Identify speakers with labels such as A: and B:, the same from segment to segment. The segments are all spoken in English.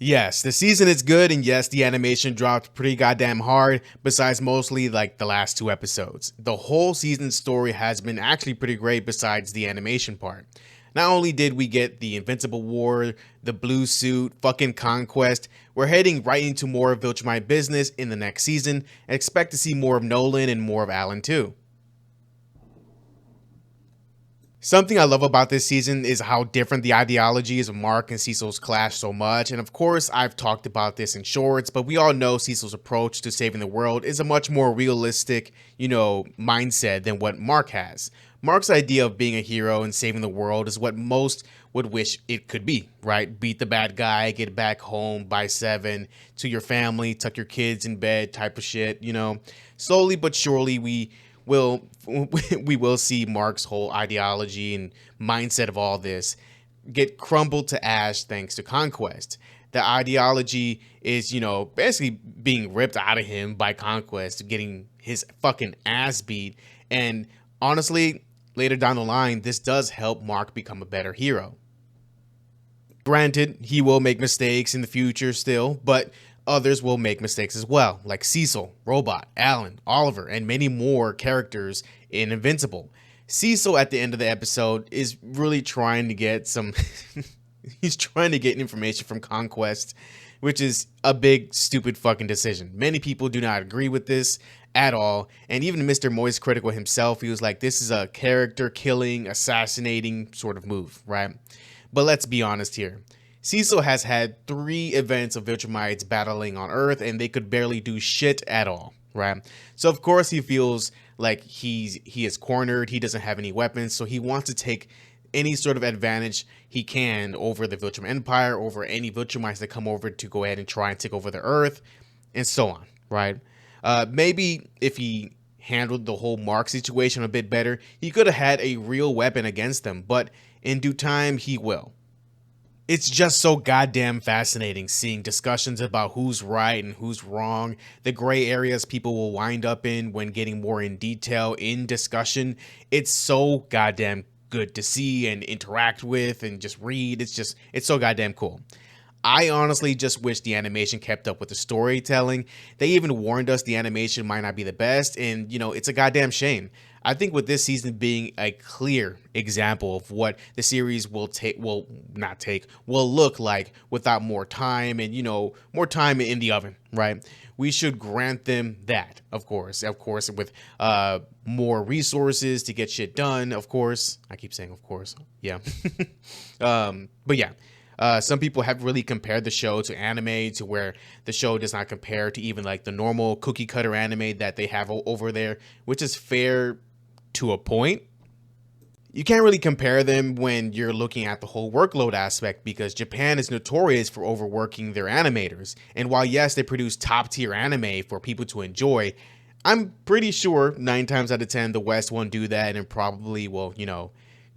A: Yes, the season is good, and yes, the animation dropped pretty goddamn hard, besides mostly like the last two episodes. The whole season's story has been actually pretty great besides the animation part. Not only did we get the Invincible War, the blue suit, fucking Conquest, we're heading right into more of Viltrumite business in the next season, and expect to see more of Nolan and more of Alan too. Something I love about this season is how different the ideologies of Mark and Cecil's clash so much, and of course I've talked about this in shorts, but we all know Cecil's approach to saving the world is a much more realistic, mindset than what Mark has. Mark's idea of being a hero and saving the world is what most would wish it could be, right? Beat the bad guy, get back home by 7, to your family, tuck your kids in bed type of shit. Slowly but surely will we will see Mark's whole ideology and mindset of all this get crumbled to ash thanks to Conquest. The ideology is, basically being ripped out of him by Conquest, getting his fucking ass beat. And honestly, later down the line, this does help Mark become a better hero. Granted, he will make mistakes in the future still, but others will make mistakes as well, like Cecil, Robot, Alan, Oliver, and many more characters in Invincible. Cecil at the end of the episode is really trying to get some he's trying to get information from Conquest, which is a big stupid fucking decision. Many people do not agree with this at all, and even Mr. Moist Critical himself, he was like, this is a character killing, assassinating sort of move, right? But let's be honest here. Cecil has had 3 events of Viltrumites battling on Earth, and they could barely do shit at all, right? So of course he feels like he is cornered. He doesn't have any weapons, so he wants to take any sort of advantage he can over the Viltrum Empire, over any Viltrumites that come over to go ahead and try and take over the Earth, and so on, right? Maybe if he handled the whole Mark situation a bit better, he could have had a real weapon against them, but in due time, he will. It's just so goddamn fascinating seeing discussions about who's right and who's wrong, the gray areas people will wind up in when getting more in detail in discussion. It's so goddamn good to see and interact with and just read. It's so goddamn cool. I honestly just wish the animation kept up with the storytelling. They even warned us the animation might not be the best, and it's a goddamn shame. I think with this season being a clear example of what the series will look like without more time and, more time in the oven, right? We should grant them that, of course, with more resources to get shit done, of course. I keep saying, of course. Yeah. But yeah. Some people have really compared the show to anime, to where the show does not compare to even like the normal cookie cutter anime that they have over there, which is fair to a point. You can't really compare them when you're looking at the whole workload aspect, because Japan is notorious for overworking their animators. And while yes, they produce top tier anime for people to enjoy, I'm pretty sure 9 times out of 10 the West won't do that and probably will,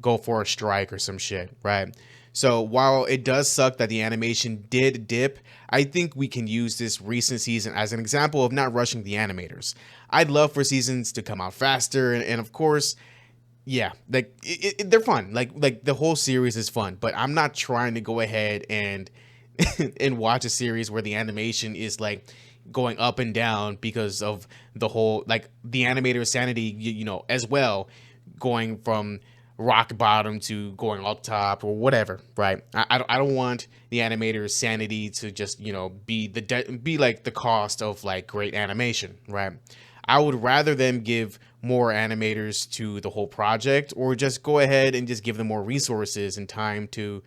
A: go for a strike or some shit, right? So while it does suck that the animation did dip, I think we can use this recent season as an example of not rushing the animators. I'd love for seasons to come out faster, and of course, yeah, like they're fun. Like the whole series is fun, but I'm not trying to go ahead and and watch a series where the animation is like going up and down because of the whole, like, the animator's sanity, as well, going from rock bottom to going up top or whatever, right? I don't want the animator's sanity to just be like the cost of like great animation, right? I would rather them give more animators to the whole project, or just go ahead and just give them more resources and time to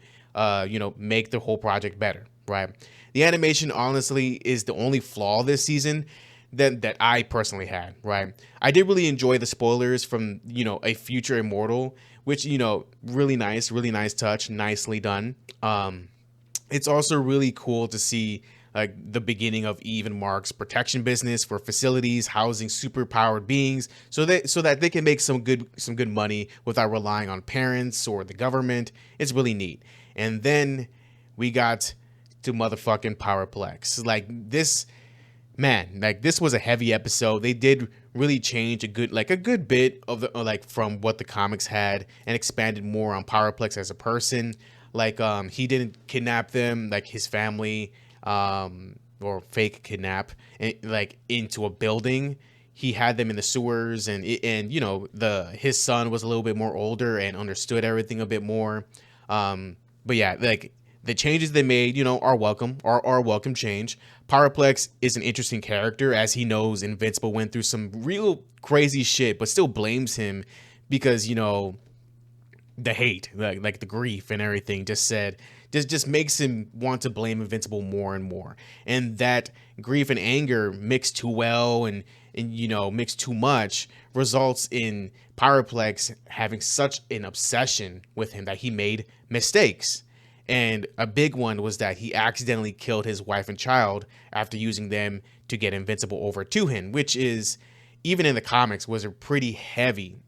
A: make the whole project better, right? The animation honestly is the only flaw this season that I personally had, right? I did really enjoy the spoilers from, a future immortal, which, really nice touch, nicely done. It's also really cool to see like the beginning of Eve and Mark's protection business for facilities housing superpowered beings, so that they can make some good money without relying on parents or the government. It's really neat. And then we got to motherfucking Powerplex. Like this, man, like this was a heavy episode. They did really change a good bit of the, like, from what the comics had, and expanded more on Powerplex as a person. Like he didn't kidnap them, like his family, or fake kidnap, like into a building. He had them in the sewers, and you know, his son was a little bit more older and understood everything a bit more. But yeah, like the changes they made, you know, are welcome, are a welcome change. Pyroplex is an interesting character, as he knows Invincible went through some real crazy shit, but still blames him because, you know, the hate, like the grief and everything, just makes him want to blame Invincible more and more. And that grief and anger mixed too well, and you know, mixed too much, results in Pyroplex having such an obsession with him that he made mistakes. And a big one was that he accidentally killed his wife and child after using them to get Invincible over to him, which is, even in the comics, was a pretty heavy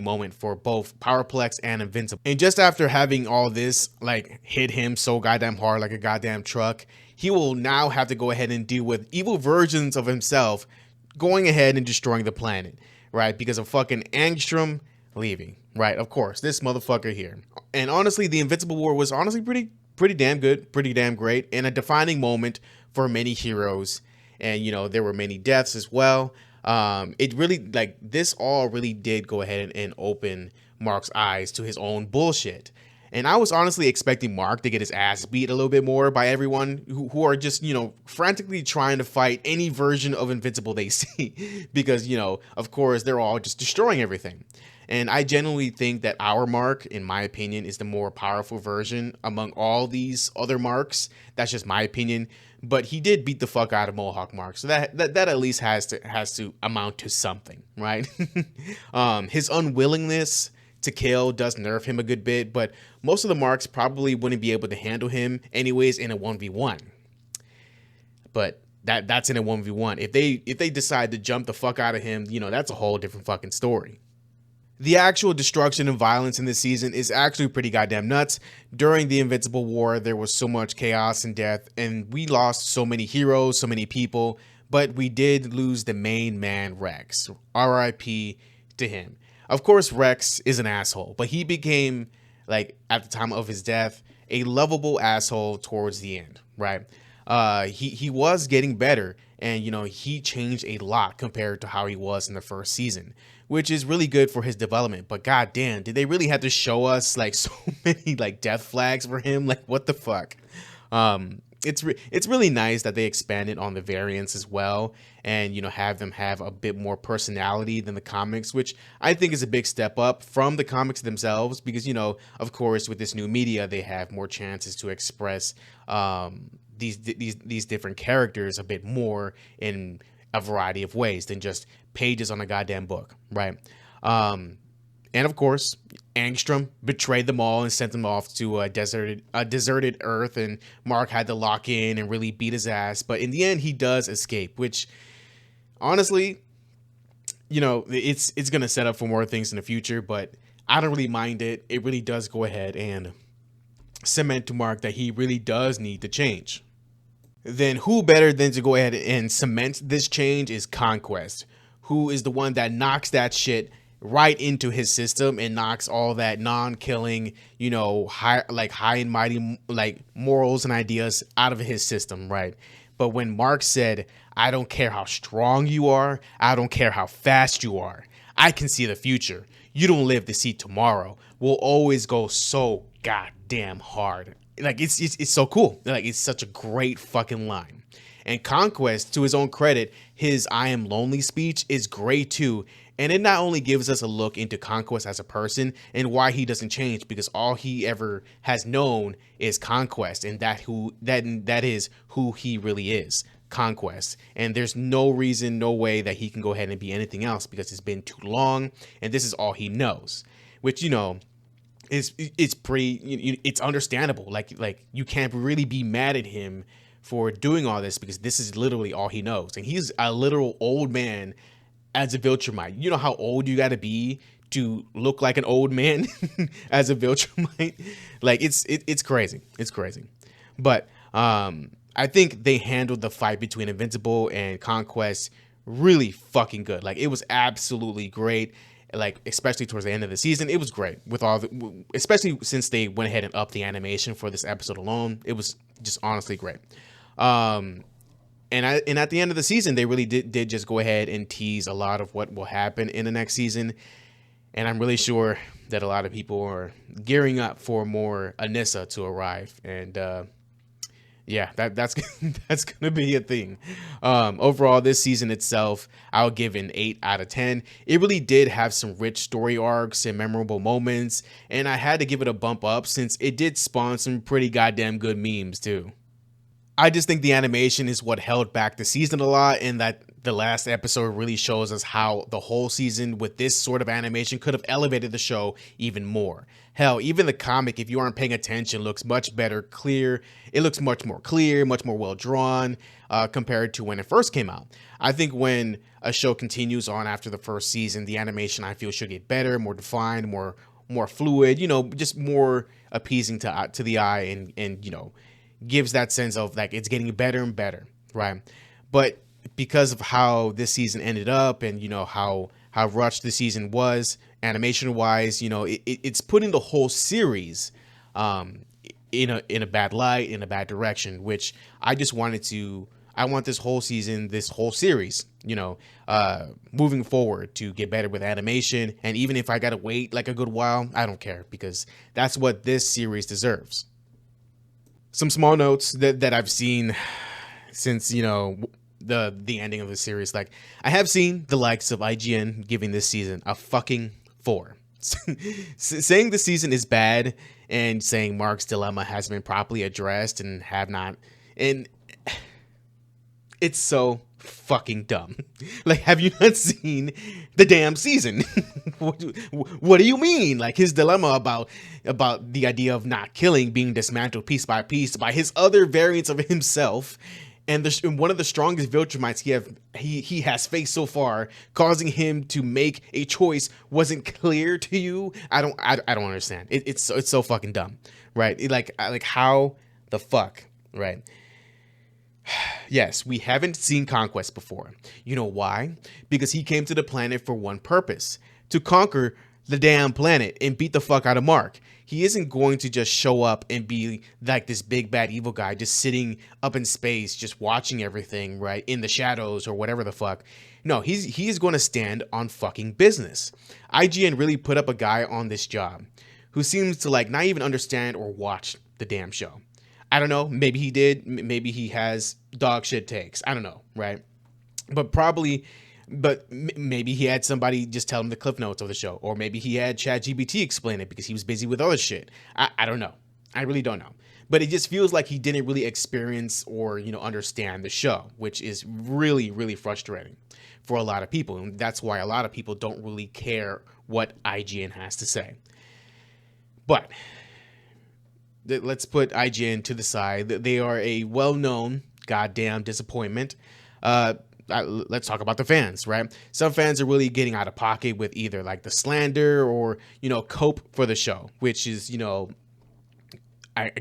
A: moment for both Pyroplex and Invincible. And just after having all this like hit him so goddamn hard like a goddamn truck, he will now have to go ahead and deal with evil versions of himself going ahead and destroying the planet, right? Because of fucking Angstrom leaving, right? Of course, this motherfucker here. And honestly, the Invincible War was honestly pretty damn good, pretty damn great, and a defining moment for many heroes. And you know, there were many deaths as well. It really, like, this all really did go ahead and open Mark's eyes to his own bullshit. And I was honestly expecting Mark to get his ass beat a little bit more by everyone who are just, you know, frantically trying to fight any version of Invincible they see. Because, you know, of course, they're all just destroying everything. And I genuinely think that our Mark, in my opinion, is the more powerful version among all these other Marks. That's just my opinion. But he did beat the fuck out of Mohawk Mark, so that at least has to amount to something, right? His unwillingness to kill does nerf him a good bit, but most of the Marks probably wouldn't be able to handle him anyways in a 1v1. But that's in a 1v1. If they decide to jump the fuck out of him, you know, that's a whole different fucking story. The actual destruction and violence in this season is actually pretty goddamn nuts. During the Invincible War, there was so much chaos and death, and we lost so many heroes, so many people, but we did lose the main man, Rex. RIP to him. Of course, Rex is an asshole, but he became, like, at the time of his death, a lovable asshole towards the end, right? He was getting better, and, you know, he changed a lot compared to how he was in the first season, which is really good for his development. But goddamn, did they really have to show us like so many like death flags for him? Like, what the fuck? It's really nice that they expanded on the variants as well, and, you know, have them have a bit more personality than the comics, which I think is a big step up from the comics themselves, because, you know, of course, with this new media, they have more chances to express these different characters a bit more in a variety of ways than just pages on a goddamn book, right? And of course, Angstrom betrayed them all and sent them off to a deserted Earth, and Mark had to lock in and really beat his ass. But in the end, he does escape, which honestly, you know, it's gonna set up for more things in the future. But I don't really mind it. It really does go ahead and cement to Mark that he really does need to change. Then who better than to go ahead and cement this change is Conquest, who is the one that knocks that shit right into his system and knocks all that non-killing, you know, high and mighty like morals and ideas out of his system, right? But when Mark said, "I don't care how strong you are, I don't care how fast you are, I can see the future. You don't live to see tomorrow. We'll always go so goddamn hard." Like, it's so cool. Like, it's such a great fucking line. And Conquest, to his own credit, his "I am lonely" speech is great too. And it not only gives us a look into Conquest as a person and why he doesn't change, because all he ever has known is Conquest, and that is who he really is, Conquest. And there's no reason, no way that he can go ahead and be anything else, because it's been too long and this is all he knows, which, you know, it's pretty, it's understandable. Like you can't really be mad at him for doing all this, because this is literally all he knows, and he's a literal old man as a Viltrumite. You know how old you got to be to look like an old man as a Viltrumite? Like, it's crazy. It's crazy. But I think they handled the fight between Invincible and Conquest really fucking good. Like, it was absolutely great. like especially towards the end of the season, it was great with all the, especially since they went ahead and upped the animation for this episode alone. It was just honestly great. Um, and at the end of the season, they really did just go ahead and tease a lot of what will happen in the next season. And I'm really sure that a lot of people are gearing up for more Anissa to arrive. And yeah, that's that's gonna be a thing. Overall, this season itself, I'll give an 8 out of 10. It really did have some rich story arcs and memorable moments, and I had to give it a bump up since it did spawn some pretty goddamn good memes too. I just think the animation is what held back the season a lot, and that the last episode really shows us how the whole season with this sort of animation could have elevated the show even more. Hell, even the comic, if you aren't paying attention, looks much better, clear. It looks much more clear, much more well drawn compared to when it first came out. I think when a show continues on after the first season, the animation I feel should get better, more defined, more fluid, you know, just more appeasing to the eye, and you know, gives that sense of like it's getting better and better, right? But because of how this season ended up, and you know how rushed the season was animation wise, you know, it's putting the whole series in a bad light, in a bad direction, which I want this whole season, this whole series, you know, moving forward to get better with animation. And even if I gotta wait like a good while, I don't care, because that's what this series deserves. Some small notes that I've seen since, you know, the ending of the series. Like, I have seen the likes of IGN giving this season a fucking 4. Saying the season is bad and saying Mark's dilemma has been properly addressed and and it's so fucking dumb. Like, have you not seen the damn season? What do you mean? Like, his dilemma about the idea of not killing being dismantled piece by piece by his other variants of himself, and one of the strongest Viltrumites he has faced so far, causing him to make a choice, wasn't clear to you. I don't understand. It's so fucking dumb, right? Like how the fuck, right? Yes, we haven't seen Conquest before. You know why? Because he came to the planet for one purpose: to conquer the damn planet and beat the fuck out of Mark. He isn't going to just show up and be like this big bad evil guy just sitting up in space, just watching everything, right, in the shadows or whatever the fuck. No, he is going to stand on fucking business. IGN really put up a guy on this job who seems to like not even understand or watch the damn show. I don't know. Maybe he did. Maybe he has dog shit takes. I don't know, right? But maybe he had somebody just tell him the cliff notes of the show, or maybe he had ChatGPT explain it because he was busy with other shit. I don't know. I really don't know. But it just feels like he didn't really experience or, you know, understand the show, which is really, really frustrating for a lot of people. And that's why a lot of people don't really care what IGN has to say. But let's put IGN to the side. They are a well-known goddamn disappointment. Let's talk about the fans, right? Some fans are really getting out of pocket with either like the slander or, you know, cope for the show, which is, you know,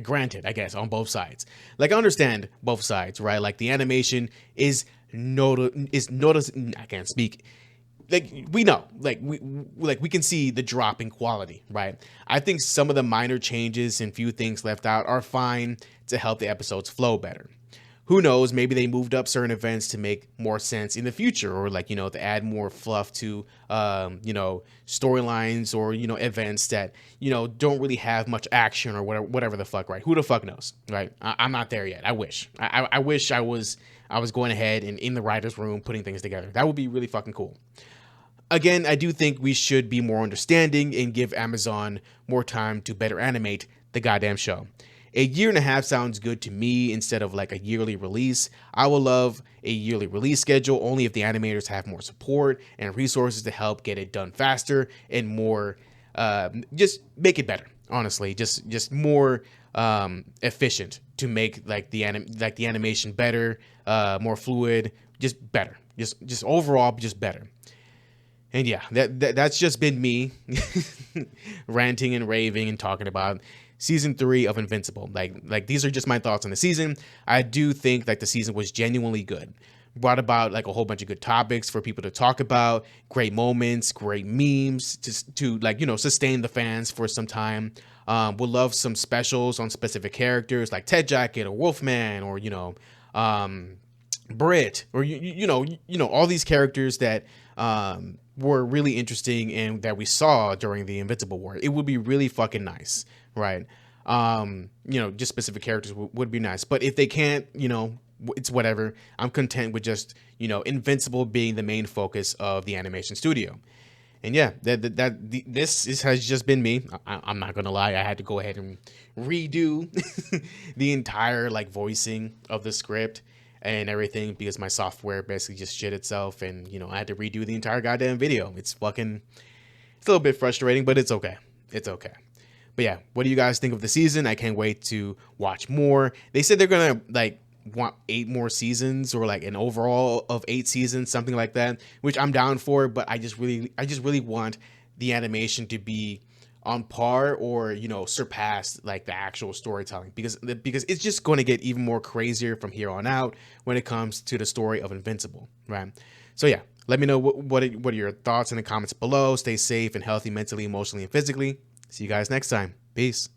A: granted, I guess, on both sides. Like, I understand both sides, right? Like, the animation is I can't speak. Like, we know, we can see the drop in quality, right? I think some of the minor changes and few things left out are fine to help the episodes flow better. Who knows, maybe they moved up certain events to make more sense in the future, or like, you know, to add more fluff to, you know, storylines or, you know, events that, you know, don't really have much action or whatever the fuck, right? Who the fuck knows, right? I'm not there yet. I wish. I wish I was going ahead and in the writer's room putting things together. That would be really fucking cool. Again, I do think we should be more understanding and give Amazon more time to better animate the goddamn show. A year and a half sounds good to me instead of like a yearly release. I would love a yearly release schedule only if the animators have more support and resources to help get it done faster and more, just make it better. Honestly, just more efficient to make like the animation better, more fluid, just better, just overall, just better. And yeah, that's just been me ranting and raving and talking about season 3 of Invincible. Like these are just my thoughts on the season. I do think like the season was genuinely good, brought about like a whole bunch of good topics for people to talk about, great moments, great memes, just to like, you know, sustain the fans for some time. We'll love some specials on specific characters like Ted Jacket or Wolfman or, you know, Brit or you know all these characters that were really interesting and that we saw during the Invincible War. It would be really fucking nice, right? You know, just specific characters would be nice. But if they can't, you know, it's whatever. I'm content with just, you know, Invincible being the main focus of the animation studio. And yeah, this has just been me. I'm not gonna lie, I had to go ahead and redo the entire like voicing of the script and everything because my software basically just shit itself, and you know I had to redo the entire goddamn video. It's a little bit frustrating, but it's okay. It's okay. But yeah, what do you guys think of the season? I can't wait to watch more. They said they're gonna like want 8 more seasons or like an overall of 8 seasons, something like that, which I'm down for, but I just really want the animation to be on par or, you know, surpass like the actual storytelling because it's just going to get even more crazier from here on out when it comes to the story of Invincible, right? So yeah, let me know what are your thoughts in the comments below. Stay safe and healthy mentally, emotionally, and physically. See you guys next time. Peace.